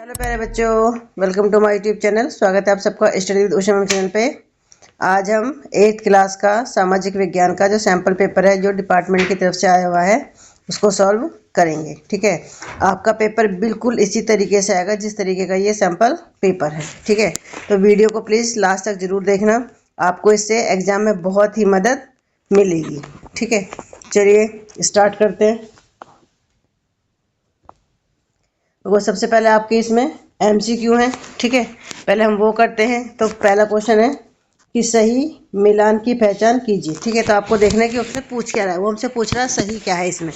Hello प्यारे बच्चों, welcome to my YouTube channel. स्वागत है आप सबका study with Usha ma'am channel पे। आज हम 8th क्लास का सामाजिक विज्ञान का जो सैम्पल पेपर है जो डिपार्टमेंट की तरफ से आया हुआ है उसको सॉल्व करेंगे। ठीक है, आपका पेपर बिल्कुल इसी तरीके से आएगा जिस तरीके का ये सैम्पल पेपर है। ठीक है, तो वीडियो को प्लीज़ लास्ट तक ज़रूर देखना, आपको इससे एग्ज़ाम में बहुत ही मदद मिलेगी। ठीक है, चलिए स्टार्ट करते हैं। वो सबसे पहले आपके इसमें MCQ है। ठीक है, पहले हम वो करते हैं। तो पहला क्वेश्चन है कि सही मिलान की पहचान कीजिए। ठीक है, तो आपको देखना है कि उससे पूछ क्या रहा है। वो हमसे पूछ रहा है सही क्या है इसमें।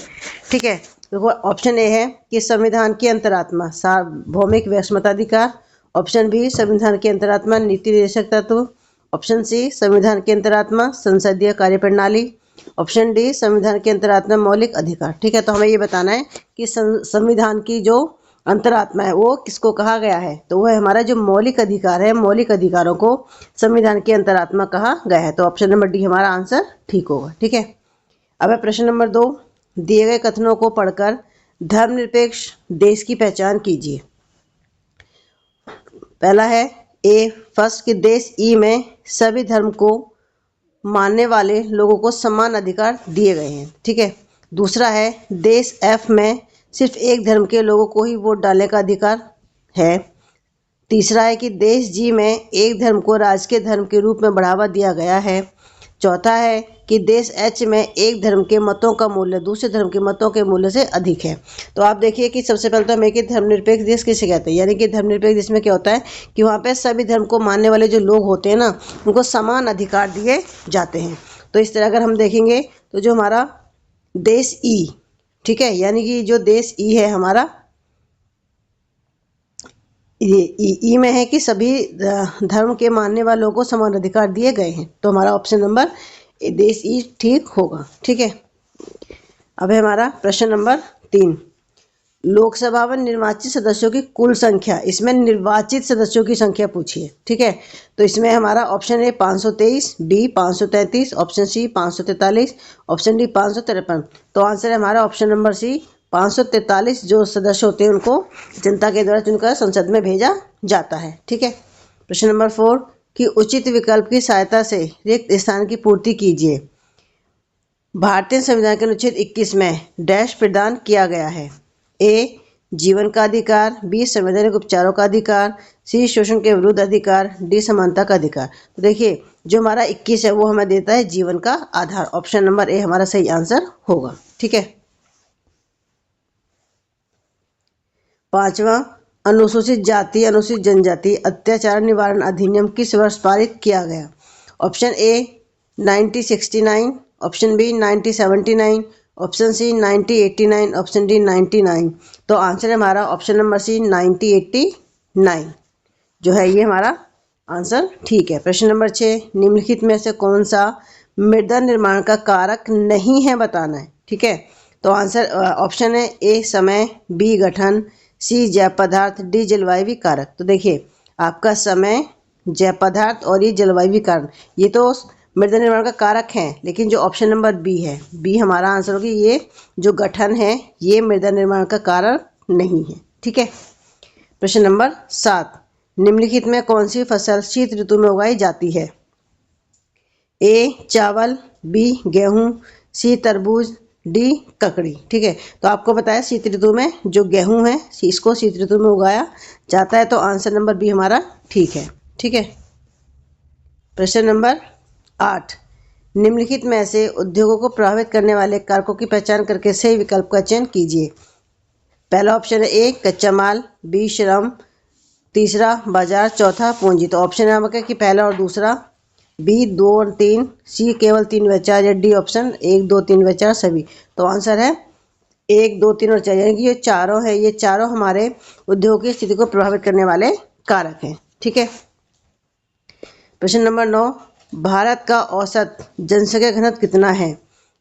ठीक है, तो वो ऑप्शन ए है कि संविधान की अंतरात्मा सार्वभौमिक वैश्विकताधिकार। ऑप्शन बी संविधान की अंतरात्मा नीति निर्देशक तत्व। ऑप्शन सी संविधान की अंतरात्मा संसदीय कार्यप्रणाली। ऑप्शन डी संविधान के अंतरात्मा मौलिक अधिकार। ठीक है, तो हमें ये बताना है कि संविधान की जो अंतरात्मा है वो किसको कहा गया है। तो वो है हमारा जो मौलिक अधिकार है, मौलिक अधिकारों को संविधान की अंतरात्मा कहा गया है। तो ऑप्शन नंबर डी हमारा आंसर ठीक होगा। ठीक है, अब है प्रश्न नंबर 2। दिए गए कथनों को पढ़कर धर्मनिरपेक्ष देश की पहचान कीजिए। पहला है ए फर्स्ट कि देश ई में सभी धर्म को मानने वाले लोगों को समान अधिकार दिए गए हैं। ठीक है, दूसरा है देश एफ में सिर्फ एक धर्म के लोगों को ही वोट डालने का अधिकार है। तीसरा है कि देश जी में एक धर्म को राजकीय धर्म के रूप में बढ़ावा दिया गया है। चौथा है कि देश एच में एक धर्म के मतों का मूल्य दूसरे धर्म के मतों के मूल्य से अधिक है। तो आप देखिए कि सबसे पहले तो हमें कि धर्मनिरपेक्ष देश किसे कहते हैं, यानी कि धर्मनिरपेक्ष देश में क्या होता है कि वहाँ पे सभी धर्म को मानने वाले जो लोग होते हैं ना उनको समान अधिकार दिए जाते हैं। तो इस तरह अगर हम देखेंगे तो जो हमारा देश ई, ठीक है, यानी कि जो देश ई है हमारा ये ई में है कि सभी धर्म के मानने वालों को समान अधिकार दिए गए हैं। तो हमारा ऑप्शन नंबर देश ई ठीक होगा। ठीक है, अब है हमारा प्रश्न नंबर 3। लोकसभा में निर्वाचित सदस्यों की कुल संख्या, इसमें निर्वाचित सदस्यों की संख्या पूछी है। ठीक है, तो इसमें हमारा option A 523, B 533, option C 543, option D 553। तो आंसर है हमारा ऑप्शन नंबर सी 543। जो सदस्य होते हैं उनको जनता के द्वारा चुनकर संसद में भेजा जाता है। ठीक है, प्रश्न नंबर 4 कि उचित विकल्प की सहायता से रिक्त स्थान की पूर्ति कीजिए। भारतीय संविधान के अनुच्छेद 21 में डैश प्रदान किया गया है। ए जीवन का अधिकार, बी संवैधानिक उपचारों का अधिकार, सी शोषण के विरुद्ध अधिकार, डी समानता का अधिकार। तो देखिए जो हमारा 21 है वो हमें देता है जीवन का आधार। ऑप्शन नंबर ए हमारा सही आंसर होगा। ठीक है, 5वां अनुसूचित जाति अनुसूचित जनजाति अत्याचार निवारण अधिनियम किस वर्ष पारित किया गया। Option A 1969, option B 1979, option C 1989, option D 99। तो आंसर है हमारा ऑप्शन नंबर सी 1989 जो है ये हमारा आंसर ठीक है। प्रश्न नंबर 6 निम्नलिखित में से कौन सा मृदा निर्माण का कारक नहीं है बताना है। ठीक है, तो आंसर ऑप्शन है ए समय, बी गठन, सी जैव पदार्थ, डी जलवायु कारक। तो देखिए आपका समय, जैव पदार्थ और ये जलवायु कारण ये तो मृदा निर्माण का कारक है, लेकिन जो ऑप्शन नंबर बी है, बी हमारा आंसर होगी। ये जो गठन है ये मृदा निर्माण का कारक नहीं है। ठीक है, प्रश्न नंबर 7 निम्नलिखित में कौन सी फसल शीत ऋतु में उगाई जाती है। ए चावल, बी गेहूं, सी तरबूज, डी ककड़ी। ठीक है, तो आपको बताया शीत ऋतु में जो गेहूं है इसको शीत ऋतु में उगाया जाता है। तो आंसर नंबर बी हमारा ठीक है। ठीक है, प्रश्न नंबर 8 निम्नलिखित में से उद्योगों को प्रभावित करने वाले कारकों की पहचान करके सही विकल्प का चयन कीजिए। पहला ऑप्शन है ए कच्चा माल, बी श्रम, तीसरा बाजार, चौथा पूंजी। तो ऑप्शन है आपका कि पहला और दूसरा, बी 2 और 3, सी केवल 3 व 4 या डी ऑप्शन 1 2 3 व 4 सभी। तो आंसर है 1 2 3 और 4, यानी कि ये चारों है, ये चारों हमारे उद्योग की स्थिति को प्रभावित करने वाले कारक हैं। ठीक है, प्रश्न नंबर 9 भारत का औसत जनसंख्या घनत्व कितना है।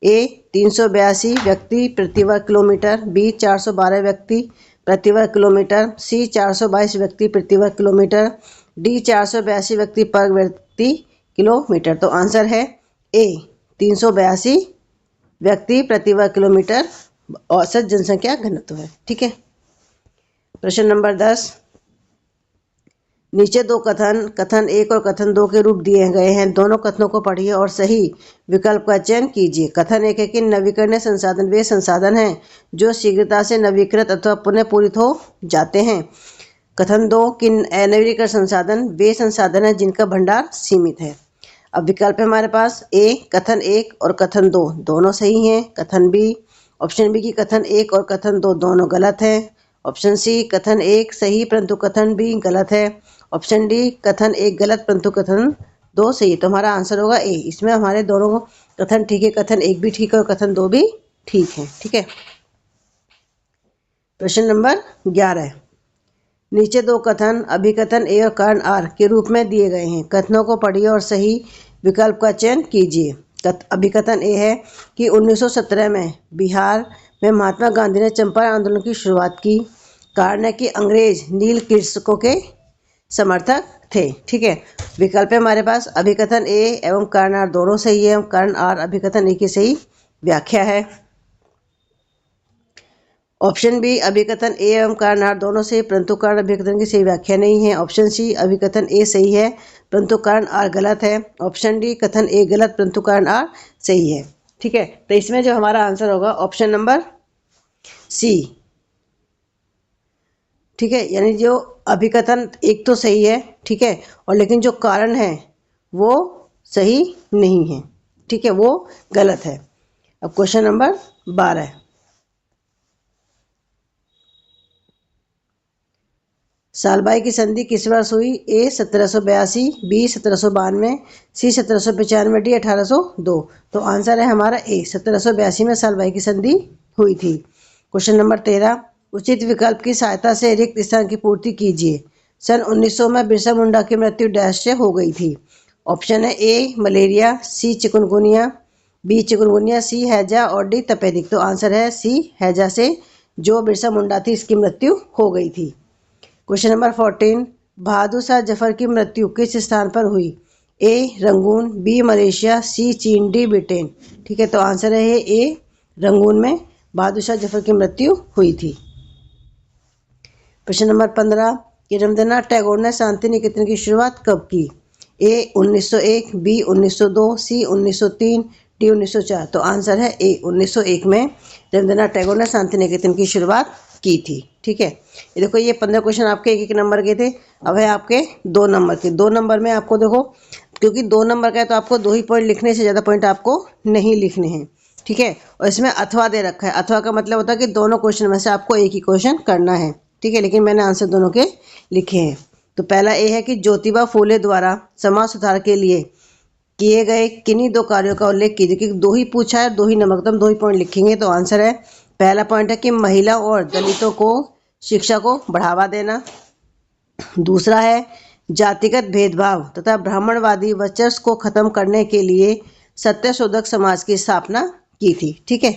ए 382 व्यक्ति प्रति वर्ग किलोमीटर, बी 412 व्यक्ति प्रति वर्ग किलोमीटर, सी 422 व्यक्ति प्रति वर्ग किलोमीटर, डी 482 व्यक्ति पर व्यक्ति किलोमीटर। तो आंसर है ए 382 व्यक्ति प्रति वर्ग किलोमीटर औसत जनसंख्या घनत्व है। ठीक है, प्रश्न नंबर 10 नीचे दो कथन 1 और कथन 2 के रूप दिए गए हैं। दोनों कथनों को पढ़िए और सही विकल्प का चयन कीजिए। कथन 1 है कि नवीकरणीय संसाधन वे संसाधन हैं जो शीघ्रता से नवीकृत अथवा पुनः पूरित हो जाते हैं। कथन 2 कि अनवीकृत संसाधन वे संसाधन हैं जिनका भंडार सीमित है। अब विकल्प है हमारे पास ए कथन 1 और कथन 2 दोनों सही हैं। कथन बी ऑप्शन बी की कथन 1 और कथन 2 दोनों गलत हैं। ऑप्शन सी कथन 1 सही परंतु कथन बी गलत है। ऑप्शन डी कथन 1 गलत परंतु कथन 2 सही। तो हमारा आंसर होगा ए। इसमें हमारे दोनों कथन ठीक है, कथन 1 भी ठीक है और कथन 2 भी ठीक है। ठीक है। प्रश्न नंबर 11, नीचे दो कथन अभिकथन ए और कारण आर के रूप में दिए गए हैं। कथनों को पढ़िए और सही विकल्प का चयन कीजिए। अभिकथन ए है कि 1917 में बिहार में महात्मा गांधी ने चंपारण आंदोलन की शुरुआत की। कारण है कि अंग्रेज नील कृषकों के समर्थक थे। ठीक है। विकल्प है हमारे पास अभिकथन ए एवं कारण आर दोनों सही है। कारण आर अभिकथन ए की सही व्याख्या है। ऑप्शन बी अभिकथन ए एवं कारण आर दोनों सही परंतु कारण अभिकथन की सही व्याख्या नहीं है। ऑप्शन सी अभिकथन ए सही है परंतु कारण आर गलत है। ऑप्शन डी कथन ए गलत परंतु कारण आर सही है। ठीक है। तो इसमें जो हमारा आंसर होगा ऑप्शन नंबर सी। ठीक है। यानी जो अभिकथन एक तो सही है, ठीक है, और लेकिन जो कारण है वो सही नहीं है। ठीक है, वो गलत है। अब क्वेश्चन नंबर 12, सालबाई की संधि किस वर्ष हुई? ए 1782, बी 1792, सी 1795, डी 1802। तो आंसर है हमारा ए 1782 में सालबाई की संधि हुई थी। क्वेश्चन नंबर 13, उचित विकल्प की सहायता से रिक्त स्थान की पूर्ति कीजिए। सन 1900 में बिरसा मुंडा की मृत्यु डैश से हो गई थी। ऑप्शन है ए मलेरिया, सी चिकनगुनिया, बी चिकनगुनिया, सी हैजा और डी तपेदिक। तो आंसर है सी हैजा से जो बिरसा मुंडा थी इसकी मृत्यु हो गई थी। क्वेश्चन नंबर 14, बहादुर शाह जफर की मृत्यु किस स्थान पर हुई? ए रंगून, बी मलेशिया, सी चीन, डी ब्रिटेन। ठीक है। तो आंसर है ए रंगून में बहादुर शाह जफर की मृत्यु हुई थी। प्रश्न नंबर 15, कि रविंद्रनाथ टैगोर ने शांति निकेतन की शुरुआत कब की? ए 1901, बी 1902, सी 1903, डी 1904। तो आंसर है ए 1901 में रविंद्रनाथ टैगोर ने शांति निकेतन की शुरुआत की थी। ठीक है। ये देखो ये 15 क्वेश्चन आपके एक नंबर के थे। अब है आपके 2 नंबर के। 2 नंबर में आपको देखो क्योंकि 2 नंबर का है तो आपको 2 ही पॉइंट लिखने से ज़्यादा पॉइंट आपको नहीं लिखने हैं। ठीक है। और इसमें अथवा दे रखा है। अथवा का मतलब होता है कि दोनों क्वेश्चन में से आपको एक ही क्वेश्चन करना है। ठीक है। लेकिन मैंने आंसर दोनों के लिखे हैं। तो पहला ए है कि ज्योतिबा फूले द्वारा समाज सुधार के लिए किए गए किन्हीं 2 कार्यों का उल्लेख कीजिए। क्योंकि 2 ही पूछा है, 2 ही नंबर तो हम 2 ही पॉइंट लिखेंगे। तो आंसर है पहला पॉइंट है कि महिला और दलितों को शिक्षा को बढ़ावा देना। दूसरा है जातिगत भेदभाव तथा ब्राह्मणवादी वर्चस्व को खत्म करने के लिए सत्यशोधक समाज की स्थापना की थी। ठीक है।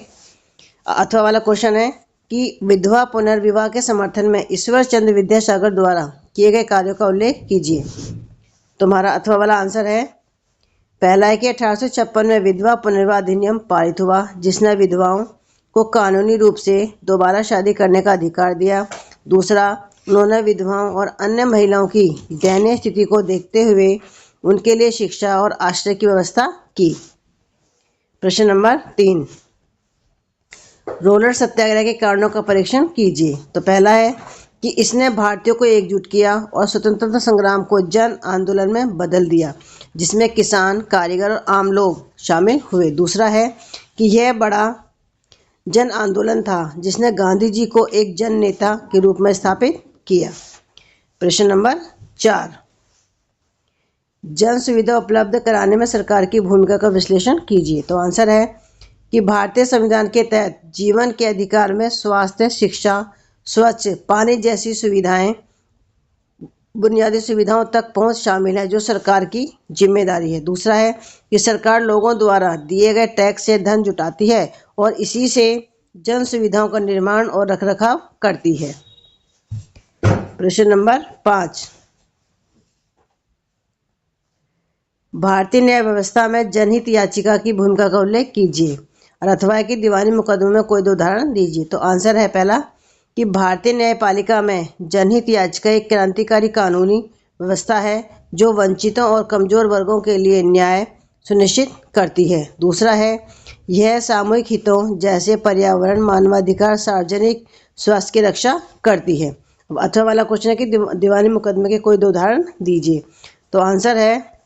अथवा वाला क्वेश्चन है कि विधवा पुनर्विवाह के समर्थन में ईश्वर चंद्र विद्यासागर द्वारा किए गए कार्यों का उल्लेख कीजिए। तुम्हारा अथवा वाला आंसर है पहला है कि 1856 में विधवा पुनर्विवाह अधिनियम पारित हुआ जिसने विधवाओं को कानूनी रूप से दोबारा शादी करने का अधिकार दिया। दूसरा, उन्होंने विधवाओं और अन्य महिलाओं की दयनीय स्थिति को देखते हुए उनके लिए शिक्षा और आश्रय की व्यवस्था की। प्रश्न नंबर 3, रोलर सत्याग्रह के कारणों का परीक्षण कीजिए। तो पहला है कि इसने भारतीयों को एकजुट किया और स्वतंत्रता संग्राम को जन आंदोलन में बदल दिया जिसमें किसान, कारीगर और आम लोग शामिल हुए। दूसरा है कि यह बड़ा जन आंदोलन था जिसने गांधी जी को एक जन नेता के रूप में स्थापित किया। प्रश्न नंबर 4, जन सुविधा उपलब्ध कराने में सरकार की भूमिका का विश्लेषण कीजिए। तो आंसर है कि भारतीय संविधान के तहत जीवन के अधिकार में स्वास्थ्य, शिक्षा, स्वच्छ पानी जैसी सुविधाएं, बुनियादी सुविधाओं तक पहुंच शामिल है जो सरकार की जिम्मेदारी है। दूसरा है कि सरकार लोगों द्वारा दिए गए टैक्स से धन जुटाती है और इसी से जन सुविधाओं का निर्माण और रखरखाव करती है। प्रश्न नंबर 5, भारतीय न्याय व्यवस्था में जनहित याचिका की भूमिका का उल्लेख कीजिए और अथवा कि दीवानी मुकदमों में कोई 2 उदाहरण दीजिए। तो आंसर है पहला कि भारतीय न्यायपालिका में जनहित याचिका एक क्रांतिकारी कानूनी व्यवस्था है जो वंचितों और कमजोर वर्गों के लिए न्याय सुनिश्चित करती है। दूसरा है, यह सामूहिक हितों जैसे पर्यावरण, मानवाधिकार, सार्वजनिक स्वास्थ्य की रक्षा करती है। अब अथवा वाला क्वेश्चन है कि दीवानी मुकदमे के कोई 2 उदाहरण दीजिए। तो आंसर है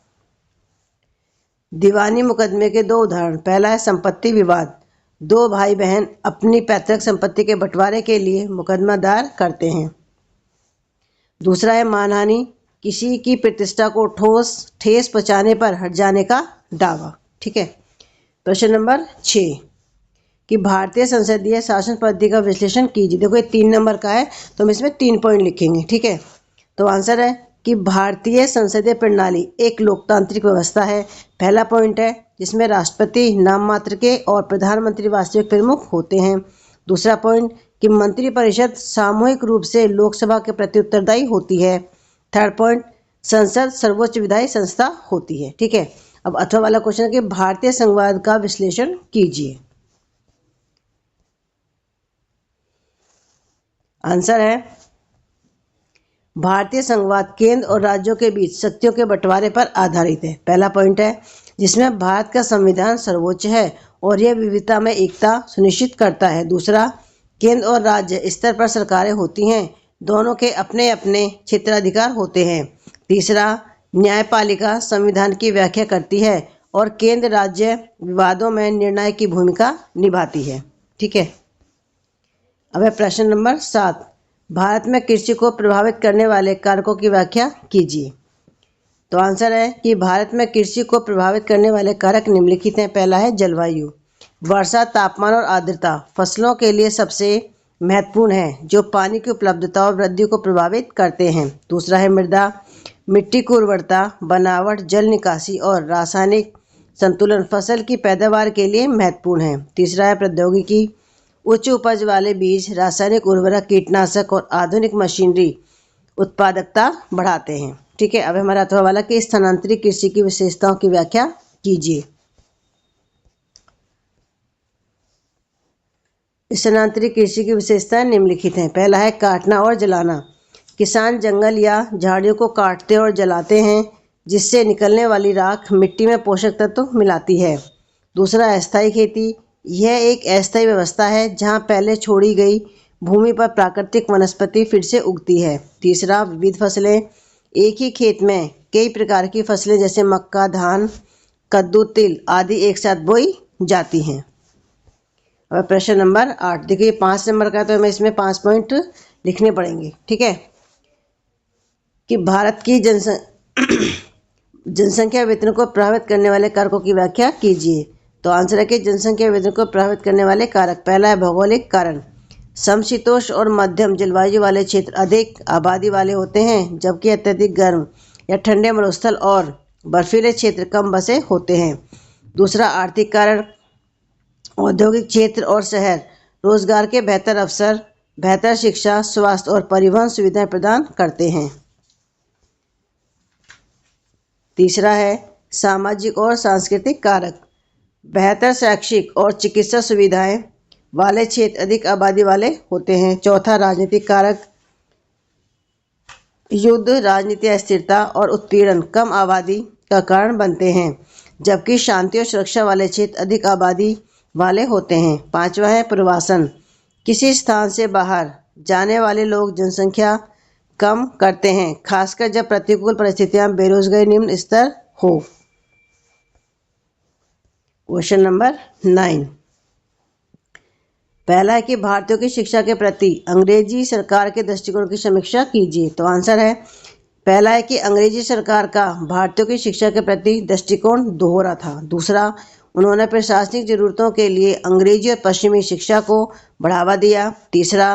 दीवानी मुकदमे के 2 उदाहरण। पहला है संपत्ति विवाद। 2 भाई बहन अपनी पैतृक संपत्ति के बंटवारे के लिए मुकदमा दायर करते हैं। दूसरा है मानहानि, किसी की प्रतिष्ठा को ठेस पहुंचाने पर हट जाने का दावा। ठीक है। प्रश्न नंबर 6 कि भारतीय संसदीय शासन पद्धति का विश्लेषण कीजिए। देखो ये 3 नंबर का है तो हम इसमें 3 पॉइंट लिखेंगे। ठीक है। तो आंसर है कि भारतीय संसदीय प्रणाली एक लोकतांत्रिक व्यवस्था है। पहला पॉइंट है जिसमें राष्ट्रपति नाम मात्र के और प्रधानमंत्री वास्तविक प्रमुख होते हैं। दूसरा पॉइंट कि मंत्रिपरिषद सामूहिक रूप से लोकसभा के प्रति उत्तरदायी होती है। थर्ड पॉइंट, संसद सर्वोच्च विधायी संस्था होती है। ठीक है। अब अथवा वाला क्वेश्चन है कि भारतीय संघवाद का विश्लेषण कीजिए। आंसर है भारतीय संघवाद केंद्र और राज्यों के बीच शक्तियों के बंटवारे पर आधारित है। पहला पॉइंट है जिसमें भारत का संविधान सर्वोच्च है और यह विविधता में एकता सुनिश्चित करता है। दूसरा, केंद्र और राज्य स्तर पर सरकारें होती हैं, दोनों के अपने अपने क्षेत्राधिकार होते हैं। तीसरा, न्यायपालिका संविधान की व्याख्या करती है और केंद्र राज्य विवादों में निर्णायक की भूमिका निभाती है। ठीक है। अब है प्रश्न नंबर 7, भारत में कृषि को प्रभावित करने वाले कारकों की व्याख्या कीजिए। तो आंसर है कि भारत में कृषि को प्रभावित करने वाले कारक निम्नलिखित हैं। पहला है जलवायु, वर्षा, तापमान और आर्द्रता फसलों के लिए सबसे महत्वपूर्ण है जो पानी की उपलब्धता और वृद्धि को प्रभावित करते हैं। दूसरा है मृदा, मिट्टी की उर्वरता, बनावट, जल निकासी और रासायनिक संतुलन फसल की पैदावार के लिए महत्वपूर्ण है। तीसरा है प्रौद्योगिकी, उच्च उपज वाले बीज, रासायनिक उर्वरक, कीटनाशक और आधुनिक मशीनरी उत्पादकता बढ़ाते हैं। ठीक है। अब हमारा अथवा वाला कि स्थानांतरित कृषि की विशेषताओं की व्याख्या कीजिए। स्थानांतरित कृषि की विशेषताएं निम्नलिखित हैं। पहला है काटना और जलाना, किसान जंगल या झाड़ियों को काटते और जलाते हैं जिससे निकलने वाली राख मिट्टी में पोषक तत्व मिलाती है। दूसरा, अस्थायी खेती, यह एक अस्थायी व्यवस्था है जहां पहले छोड़ी गई भूमि पर प्राकृतिक वनस्पति फिर से उगती है। तीसरा, विविध फसलें, एक ही खेत में कई प्रकार की फसलें जैसे मक्का, धान, कद्दू, तिल आदि एक साथ बोई जाती हैं। अब प्रश्न नंबर 8, देखिए 5 नंबर का तो हमें इसमें 5 पॉइंट लिखने पड़ेंगे। ठीक है। कि भारत की जनसंख्या वितरण को प्रभावित करने वाले कारकों की व्याख्या कीजिए। तो आंसर है कि जनसंख्या वितरण को प्रभावित करने वाले कारक। पहला है भौगोलिक कारण, समशीतोष्ण और मध्यम जलवायु वाले क्षेत्र अधिक आबादी वाले होते हैं जबकि अत्यधिक गर्म या ठंडे मरुस्थल और बर्फीले क्षेत्र कम बसे होते हैं। दूसरा, आर्थिक कारण, औद्योगिक क्षेत्र और शहर रोजगार के बेहतर अवसर, बेहतर शिक्षा, स्वास्थ्य और परिवहन सुविधाएं प्रदान करते हैं। तीसरा है सामाजिक और सांस्कृतिक कारक, बेहतर शैक्षिक और चिकित्सा सुविधाएं वाले क्षेत्र अधिक आबादी वाले होते हैं। चौथा, राजनीतिक कारक, युद्ध, राजनीतिक अस्थिरता और उत्पीड़न कम आबादी का कारण बनते हैं जबकि शांति और सुरक्षा वाले क्षेत्र अधिक आबादी वाले होते हैं। पांचवा है प्रवासन, किसी स्थान से बाहर जाने वाले लोग जनसंख्या कम करते हैं खासकर जब प्रतिकूल परिस्थितियां, बेरोजगारी निम्न स्तर हो। क्वेश्चन नंबर 9, पहला है कि भारतीयों की शिक्षा के प्रति अंग्रेजी सरकार के दृष्टिकोण की समीक्षा कीजिए। तो आंसर है पहला है कि अंग्रेजी सरकार का भारतीयों की शिक्षा के प्रति दृष्टिकोण दोहरा था। दूसरा, उन्होंने प्रशासनिक जरूरतों के लिए अंग्रेजी और पश्चिमी शिक्षा को बढ़ावा दिया। तीसरा,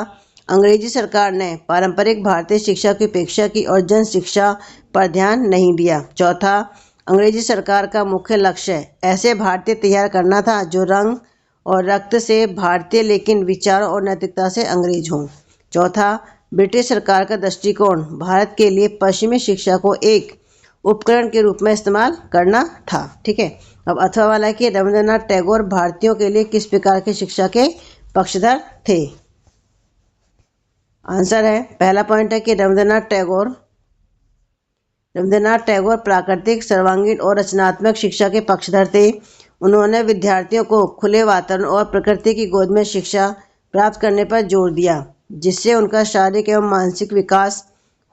अंग्रेजी सरकार ने पारंपरिक भारतीय शिक्षा की उपेक्षा की और जन शिक्षा पर ध्यान नहीं दिया। चौथा, अंग्रेजी सरकार का मुख्य लक्ष्य ऐसे भारतीय तैयार करना था जो रंग और रक्त से भारतीय लेकिन विचारों और नैतिकता से अंग्रेज हों। चौथा, ब्रिटिश सरकार का दृष्टिकोण भारत के लिए पश्चिमी शिक्षा को एक उपकरण के रूप में इस्तेमाल करना था। ठीक है। अब अथवा वाला है कि रविंद्रनाथ टैगोर भारतीयों के लिए किस प्रकार की शिक्षा के पक्षधर थे। आंसर है पहला पॉइंट है कि रविंद्रनाथ टैगोर रविंद्रनाथ टैगोर प्राकृतिक, सर्वांगीण और रचनात्मक शिक्षा के पक्षधर थे। उन्होंने विद्यार्थियों को खुले वातावरण और प्रकृति की गोद में शिक्षा प्राप्त करने पर जोर दिया, जिससे उनका शारीरिक एवं मानसिक विकास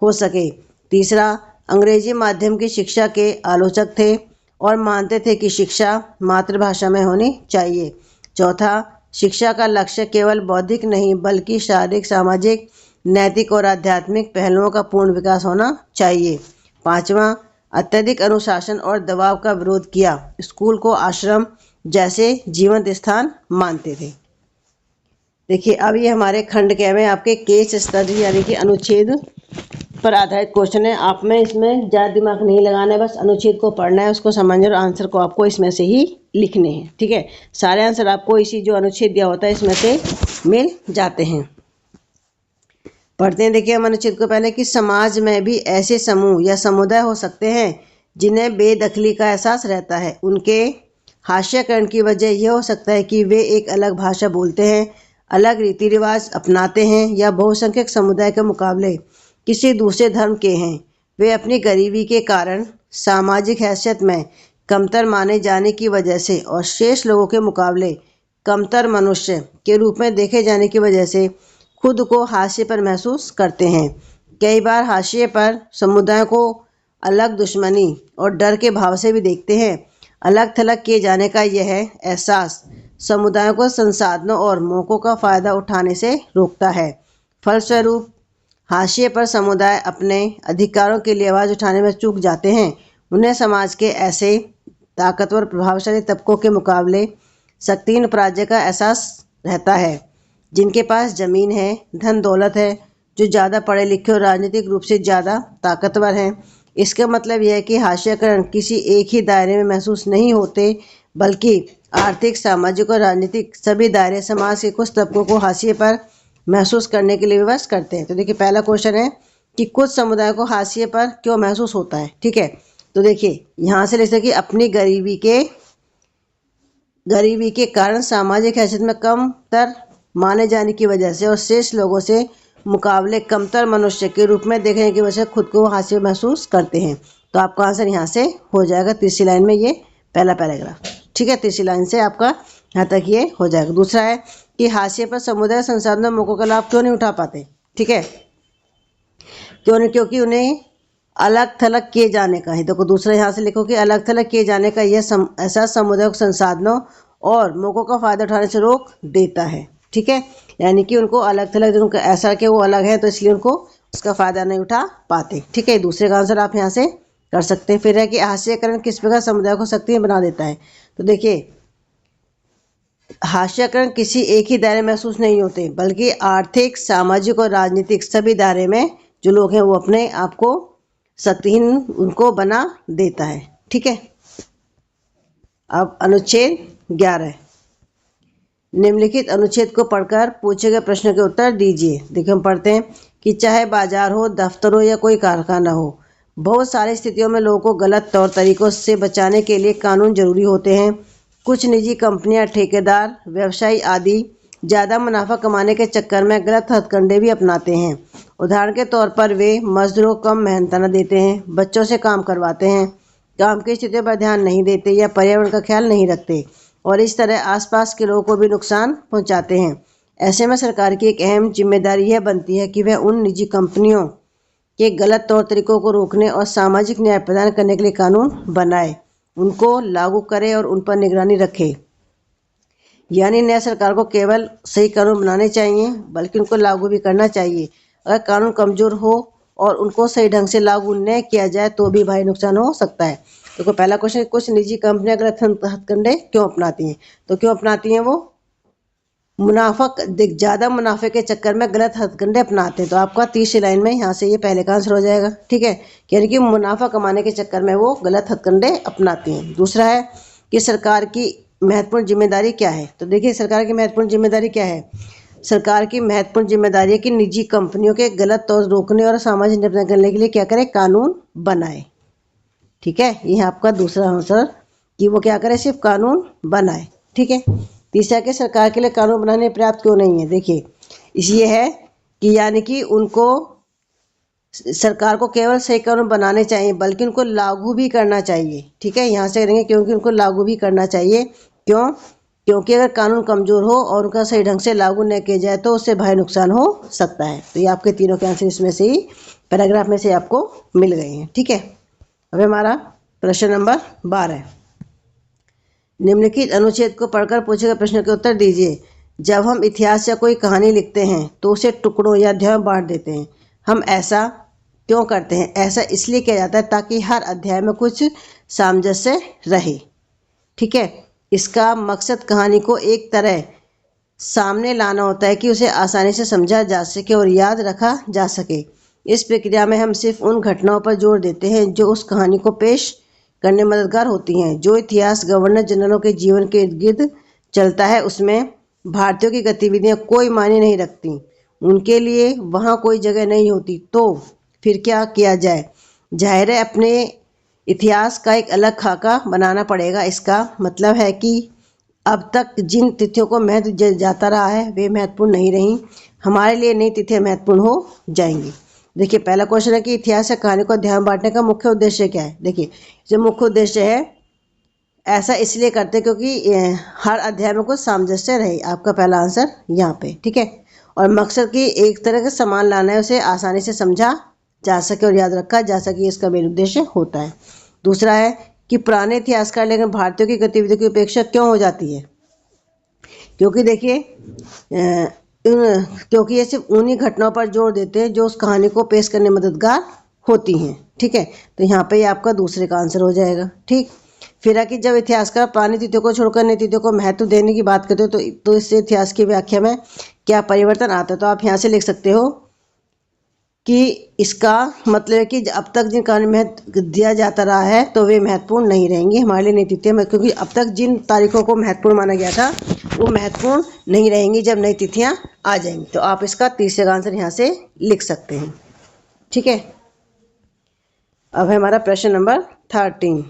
हो सके। तीसरा, अंग्रेजी माध्यम की शिक्षा के आलोचक थे और मानते थे कि शिक्षा मातृभाषा में होनी चाहिए। चौथा, शिक्षा का लक्ष्य केवल बौद्धिक नहीं बल्कि शारीरिक, सामाजिक, नैतिक और आध्यात्मिक पहलुओं का पूर्ण विकास होना चाहिए। पांचवा, अत्यधिक अनुशासन और दबाव का विरोध किया। स्कूल को आश्रम जैसे जीवंत स्थान मानते थे। देखिए, अब ये हमारे खंड के में आपके केस स्टडी यानी कि अनुच्छेद पर आधारित क्वेश्चन है। आप में इसमें ज़्यादा दिमाग नहीं लगाना है, बस अनुच्छेद को पढ़ना है, उसको समझना और आंसर को आपको इसमें से ही लिखने हैं। ठीक है, सारे आंसर आपको इसी जो अनुच्छेद दिया होता है इसमें से मिल जाते हैं। पढ़ते हैं। देखिए हम अनुच्छेद को पहले कि समाज में भी ऐसे समूह या समुदाय हो सकते हैं जिन्हें बेदखली का एहसास रहता है। उनके हास्यकरण की वजह यह हो सकता है कि वे एक अलग भाषा बोलते हैं, अलग रीति रिवाज अपनाते हैं या बहुसंख्यक समुदाय के मुकाबले किसी दूसरे धर्म के हैं। वे अपनी गरीबी के कारण सामाजिक हैसियत में कमतर माने जाने की वजह से और शेष लोगों के मुकाबले कमतर मनुष्य के रूप में देखे जाने की वजह से खुद को हाशिए पर महसूस करते हैं। कई बार हाशिए पर समुदायों को अलग दुश्मनी और डर के भाव से भी देखते हैं। अलग थलग किए जाने का यह एहसास समुदायों को संसाधनों और मौक़ों का फ़ायदा उठाने से रोकता है। फलस्वरूप हाशिए पर समुदाय अपने अधिकारों के लिए आवाज़ उठाने में चूक जाते हैं। उन्हें समाज के ऐसे ताकतवर प्रभावशाली तबकों के मुकाबले शक्तिहीन पराजय का एहसास रहता है, जिनके पास ज़मीन है, धन दौलत है, जो ज़्यादा पढ़े लिखे और राजनीतिक रूप से ज़्यादा ताकतवर हैं। इसका मतलब यह है कि हाशियाकरण किसी एक ही दायरे में महसूस नहीं होते, बल्कि आर्थिक, सामाजिक और राजनीतिक सभी दायरे समाज के कुछ तबकों को हाशिए पर महसूस करने के लिए विवश करते हैं। तो देखिए पहला क्वेश्चन है कि कुछ समुदायों को हाशिए पर क्यों महसूस होता है। ठीक है, तो देखिए यहाँ से लिख सकते कि अपनी गरीबी के कारण सामाजिक हैसियत में कमतर माने जाने की वजह से और शेष लोगों से मुकाबले कमतर मनुष्य के रूप में देखने की वजह से खुद को हाशिए महसूस करते हैं। तो आपका आंसर यहाँ से हो जाएगा तीसरी लाइन में, ये पहला पैराग्राफ। ठीक है, तीसरी लाइन से आपका यहाँ तक ये हो जाएगा। दूसरा है कि हाशिए पर समुदाय संसाधनों मौकों का लाभ क्यों नहीं उठा पाते। ठीक है, क्यों नहीं? क्योंकि उन्हें अलग थलग किए जाने का है। देखो दूसरा यहाँ से लिखो कि अलग थलग किए जाने का यह ऐसा समुदाय को संसाधनों और मौकों का फायदा उठाने से रोक देता है। ठीक है, यानी कि उनको अलग थलग, उनका ऐसा कि वो अलग है तो इसलिए उनको उसका फ़ायदा नहीं उठा पाते। ठीक है, दूसरे का आंसर आप यहाँ से कर सकते हैं। फिर है कि हाशियाकरण किस प्रकार समुदाय को शक्तिहीन बना देता है। तो देखिए हाशियाकरण किसी एक ही दायरे महसूस नहीं होते, बल्कि आर्थिक, सामाजिक और राजनीतिक सभी दायरे में जो लोग हैं वो अपने आप को शक्तिहीन उनको बना देता है। ठीक है, अब अनुच्छेद 11, निम्नलिखित अनुच्छेद को पढ़कर पूछे गए प्रश्नों के उत्तर दीजिए। देखिए हम पढ़ते हैं कि चाहे बाजार हो, दफ्तर हो या कोई कारखाना हो, बहुत सारी स्थितियों में लोगों को गलत तौर तरीकों से बचाने के लिए कानून जरूरी होते हैं। कुछ निजी कंपनियां, ठेकेदार, व्यवसायी आदि ज़्यादा मुनाफा कमाने के चक्कर में गलत हथकंडे भी अपनाते हैं। उदाहरण के तौर पर वे मजदूरों को कम मेहनताना देते हैं, बच्चों से काम करवाते हैं, काम की स्थितियों पर ध्यान नहीं देते या पर्यावरण का ख्याल नहीं रखते और इस तरह आसपास के लोगों को भी नुकसान पहुंचाते हैं। ऐसे में सरकार की एक अहम जिम्मेदारी यह बनती है कि वह उन निजी कंपनियों के गलत तौर तरीकों को रोकने और सामाजिक न्याय प्रदान करने के लिए कानून बनाए, उनको लागू करे और उन पर निगरानी रखे। यानी नया सरकार को केवल सही कानून बनाने चाहिए, बल्कि उनको लागू भी करना चाहिए। अगर कानून कमज़ोर हो और उनको सही ढंग से लागू न किया जाए तो भी भारी नुकसान हो सकता है। तो पहला क्वेश्चन, कुछ निजी कंपनियां गलत हथकंडे क्यों अपनाती हैं। तो क्यों अपनाती हैं? वो ज़्यादा मुनाफे के चक्कर में गलत हथकंडे अपनाते हैं। तो आपका तीसरी लाइन में यहाँ से ये पहले का आंसर हो जाएगा। ठीक है, यानी कि मुनाफा कमाने के चक्कर में वो गलत हथकंडे अपनाती हैं। दूसरा है कि सरकार की महत्वपूर्ण जिम्मेदारी क्या है। तो देखिए सरकार की महत्वपूर्ण जिम्मेदारी क्या है। सरकार की महत्वपूर्ण जिम्मेदारी है कि निजी कंपनियों के गलत तौर रोकने और सामाजिक न्याय करने के लिए क्या करे, कानून बनाए। ठीक है, यह आपका दूसरा आंसर कि वो क्या करे, सिर्फ कानून बनाए। ठीक है, तीसरा कि सरकार के लिए कानून बनाने पर्याप्त क्यों नहीं है। देखिए इसलिए है कि यानी कि उनको सरकार को केवल सही कानून बनाने चाहिए बल्कि उनको लागू भी करना चाहिए। ठीक है, यहाँ से करेंगे क्योंकि उनको लागू भी करना चाहिए। क्यों? क्योंकि अगर कानून कमज़ोर हो और उनका सही ढंग से लागू न किया जाए तो उससे भारी नुकसान हो सकता है। तो ये आपके तीनों के आंसर इसमें से ही पैराग्राफ में से आपको मिल गए हैं। ठीक है, अब हमारा प्रश्न नंबर 12। निम्नलिखित अनुच्छेद को पढ़कर पूछे गए प्रश्न के उत्तर दीजिए। जब हम इतिहास या कोई कहानी लिखते हैं तो उसे टुकड़ों या अध्यायों में बांट देते हैं। हम ऐसा क्यों करते हैं? ऐसा इसलिए किया जाता है ताकि हर अध्याय में कुछ सामंजस्य रहे। ठीक है, इसका मकसद कहानी को एक तरह सामने लाना होता है कि उसे आसानी से समझा जा सके और याद रखा जा सके। इस प्रक्रिया में हम सिर्फ उन घटनाओं पर जोर देते हैं जो उस कहानी को पेश करने में मददगार होती हैं। जो इतिहास गवर्नर जनरलों के जीवन के इर्द गिर्द चलता है उसमें भारतीयों की गतिविधियां कोई मायने नहीं रखती, उनके लिए वहाँ कोई जगह नहीं होती। तो फिर क्या किया जाए? जाहिर है अपने इतिहास का एक अलग खाका बनाना पड़ेगा। इसका मतलब है कि अब तक जिन तिथियों को महत्व जाता रहा है वे महत्वपूर्ण नहीं रहीं, हमारे लिए नई तिथियां महत्वपूर्ण हो जाएंगी। देखिए, पहला क्वेश्चन है कि इतिहास या कहानी को ध्यान बांटने का मुख्य उद्देश्य क्या है। देखिए, जो मुख्य उद्देश्य है ऐसा इसलिए करते क्योंकि हर अध्याय में कुछ सामंजस्य रहे। आपका पहला आंसर यहाँ पे। ठीक है, और मकसद की एक तरह का सामान लाना है, उसे आसानी से समझा जा सके और याद रखा जा सके, इसका मेन उद्देश्य होता है। दूसरा है कि पुराने इतिहासकार लेकिन भारतीयों की गतिविधियों की उपेक्षा क्यों हो जाती है? क्योंकि देखिए क्योंकि ये सिर्फ उन्हीं घटनाओं पर जोर देते हैं जो उस कहानी को पेश करने में मददगार होती हैं। ठीक है, तो यहाँ पे आपका दूसरे का आंसर हो जाएगा। ठीक, फिर है कि जब इतिहासकार पुरानी तिथियों को छोड़कर नई तिथियों को महत्व देने की बात करते हो तो इससे इतिहास की व्याख्या में क्या परिवर्तन आता है? तो आप यहाँ से लिख सकते हो कि इसका मतलब है कि अब तक जिन कहानी महत्व दिया जाता रहा है तो वे महत्वपूर्ण नहीं रहेंगी हमारे लिए नई तिथियाँ, क्योंकि अब तक जिन तारीखों को महत्वपूर्ण माना गया था वो महत्वपूर्ण नहीं रहेंगी जब नई तिथियाँ आ जाएंगी। तो आप इसका तीसरे का आंसर यहाँ से लिख सकते हैं। ठीक है, अब है हमारा प्रश्न नंबर 13।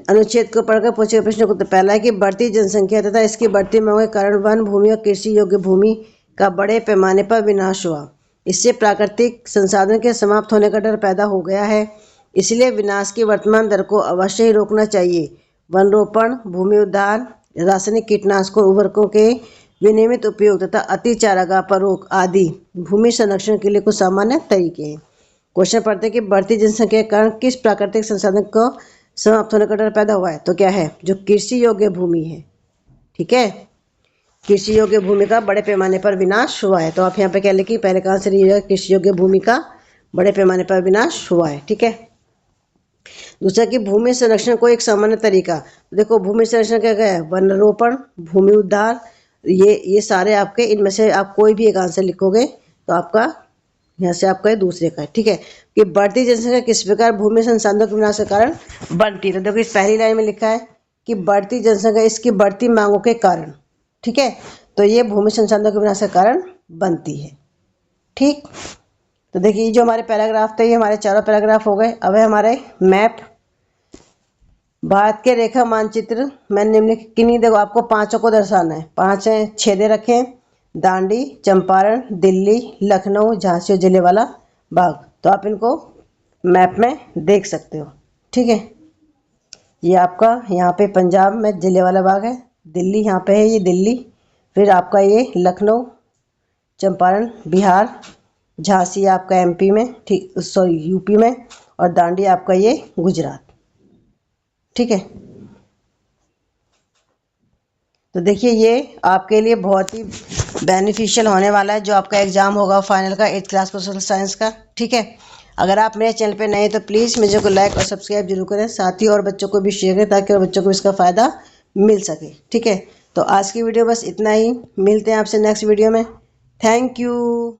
अनुच्छेद को पढ़कर पूछे गए प्रश्न को उत्तर। पहला है कि बढ़ती जनसंख्या तथा इसकी बढ़ती मांग के कारण वन भूमि और कृषि योग्य भूमि का बड़े पैमाने पर विनाश हुआ। इससे प्राकृतिक संसाधन के समाप्त होने का डर पैदा हो गया है। इसलिए विनाश की वर्तमान दर को अवश्य ही रोकना चाहिए। वन रोपण, भूमि उद्धार, रासायनिक कीटनाशकों, उर्वरकों के विनियमित उपयोग तथा अति चारागाह पर रोक आदि भूमि संरक्षण के लिए कुछ सामान्य तरीके हैं। क्वेश्चन पढ़ते हैं कि बढ़ती जनसंख्या के कारण किस प्राकृतिक संसाधन को समाप्त होने का डर पैदा हुआ है? तो क्या है? जो कृषि योग्य भूमि है। ठीक है, कृषि योग्य भूमि का बड़े पैमाने पर विनाश हुआ है। तो आप यहाँ पे क्या लिखिए? पहले का आंसर ये है, कृषि योग्य भूमि का बड़े पैमाने पर विनाश हुआ है। ठीक है, दूसरा कि भूमि संरक्षण को एक सामान्य तरीका। देखो, भूमि संरक्षण क्या है? वन रोपण, भूमि उद्धार, ये सारे आपके, इनमें से आप कोई भी एक आंसर लिखोगे तो आपका यहाँ से आपका दूसरे का। ठीक है, कि बढ़ती जनसंख्या किस प्रकार भूमि संसाधनों के विनाश के कारण बनती है। तो देखो, इस पहली लाइन में लिखा है कि बढ़ती जनसंख्या इसकी बढ़ती मांगों के कारण। ठीक है, तो ये भूमि संसाधनों के विनाश के कारण बनती है। ठीक, तो देखिए ये जो हमारे पैराग्राफ थे ये हमारे चारों पैराग्राफ हो गए। अब है हमारे मैप। भारत के रेखा मानचित्र में निम्नलिखित किन्हीं, देखो आपको पांचों को दर्शाना है। 5 छेदे रखें: दांडी, चंपारण, दिल्ली, लखनऊ, झांसी और जलियांवाला बाग। तो आप इनको मैप में देख सकते हो। ठीक है, ये आपका यहाँ पे पंजाब में जलियांवाला बाग है, दिल्ली यहाँ पे है, ये दिल्ली, फिर आपका ये लखनऊ, चंपारण बिहार, झांसी आपका एमपी में, ठीक सॉरी यूपी में, और दांडी आपका ये गुजरात। ठीक है, तो देखिए ये आपके लिए बहुत ही बेनिफिशियल होने वाला है जो आपका एग्जाम होगा फाइनल का 8th क्लास का सोशल साइंस का। ठीक है, अगर आप मेरे चैनल पे नए हैं तो प्लीज़ मुझे को लाइक और सब्सक्राइब जरूर करें, साथ ही और बच्चों को भी शेयर करें ताकि और बच्चों को इसका फ़ायदा मिल सके। ठीक है, तो आज की वीडियो बस इतना ही, मिलते हैं आपसे नेक्स्ट वीडियो में। Thank you.